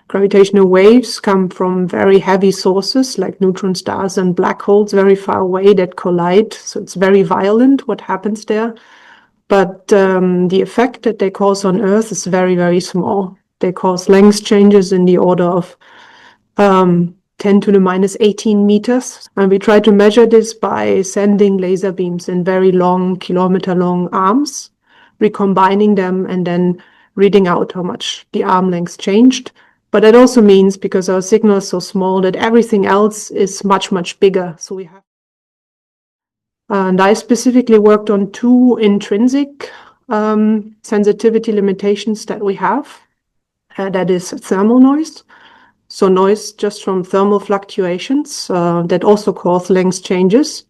Gravitational waves come from very heavy sources like neutron stars and black holes very far away that collide. So it's very violent what happens there. But the effect that they cause on Earth is very, very small. They cause length changes in the order of 10 to the minus 18 meters. And we try to measure this by sending laser beams in very long, kilometer-long arms, recombining them, and then reading out how much the arm length changed. But that also means, because our signal is so small, that everything else is much, much bigger. So we have. And I specifically worked on two intrinsic sensitivity limitations that we have. That is thermal noise. So noise just from thermal fluctuations that also cause length changes,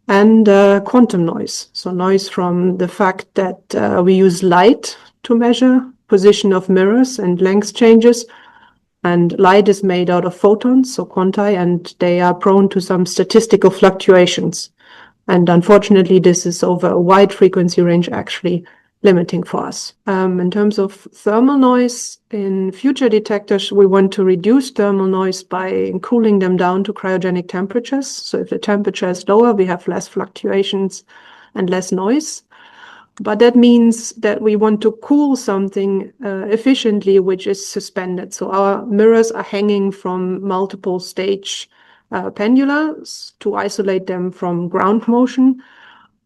and quantum noise. So noise from the fact that we use light to measure position of mirrors and length changes. And light is made out of photons, so quanti, and they are prone to some statistical fluctuations. And unfortunately, this is over a wide frequency range actually limiting for us. In terms of thermal noise, in future detectors, we want to reduce thermal noise by cooling them down to cryogenic temperatures. So if the temperature is lower, we have less fluctuations and less noise. But that means that we want to cool something efficiently, which is suspended. So our mirrors are hanging from multiple stage pendulums to isolate them from ground motion.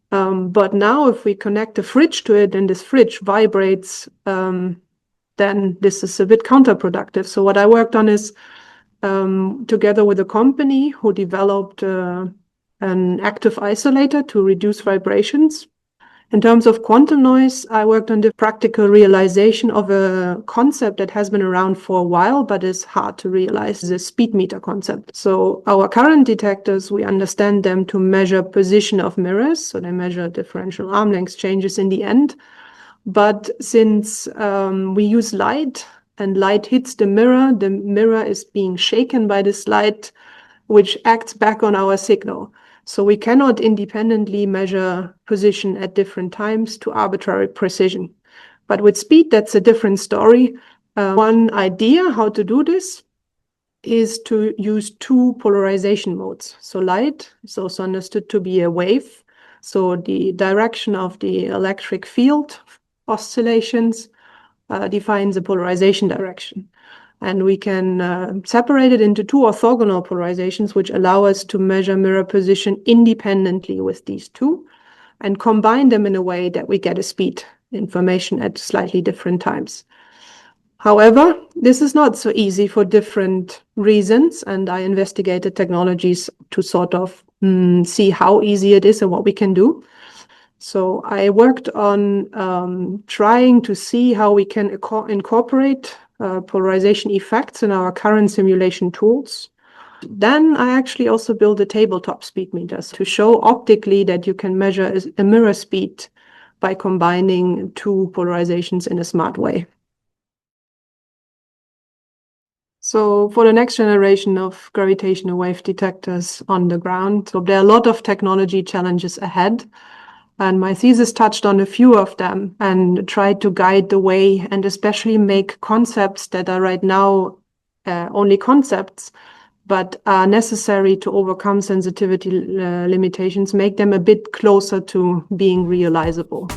But now if we connect a fridge to it and this fridge vibrates, then this is a bit counterproductive. So what I worked on is together with a company who developed an active isolator to reduce vibrations. In terms of quantum noise, I worked on the practical realization of a concept that has been around for a while, but is hard to realize, the speed meter concept. So our current detectors, we understand them to measure position of mirrors. So they measure differential arm length changes in the end. But since we use light and light hits the mirror is being shaken by this light, which acts back on our signal. So we cannot independently measure position at different times to arbitrary precision. But with speed, that's a different story. One idea how to do this is to use two polarization modes. So light is also understood to be a wave. So the direction of the electric field oscillations defines a polarization direction. And we can separate it into two orthogonal polarizations, which allow us to measure mirror position independently with these two and combine them in a way that we get a speed information at slightly different times. However, this is not so easy for different reasons, and I investigated technologies to sort of see how easy it is and what we can do. So I worked on trying to see how we can incorporate polarization effects in our current simulation tools. Then I actually also built a tabletop speed meters to show optically that you can measure a mirror speed by combining two polarizations in a smart way. So for the next generation of gravitational wave detectors on the ground, so there are a lot of technology challenges ahead. And my thesis touched on a few of them and tried to guide the way and especially make concepts that are right now only concepts, but are necessary to overcome sensitivity limitations, make them a bit closer to being realizable.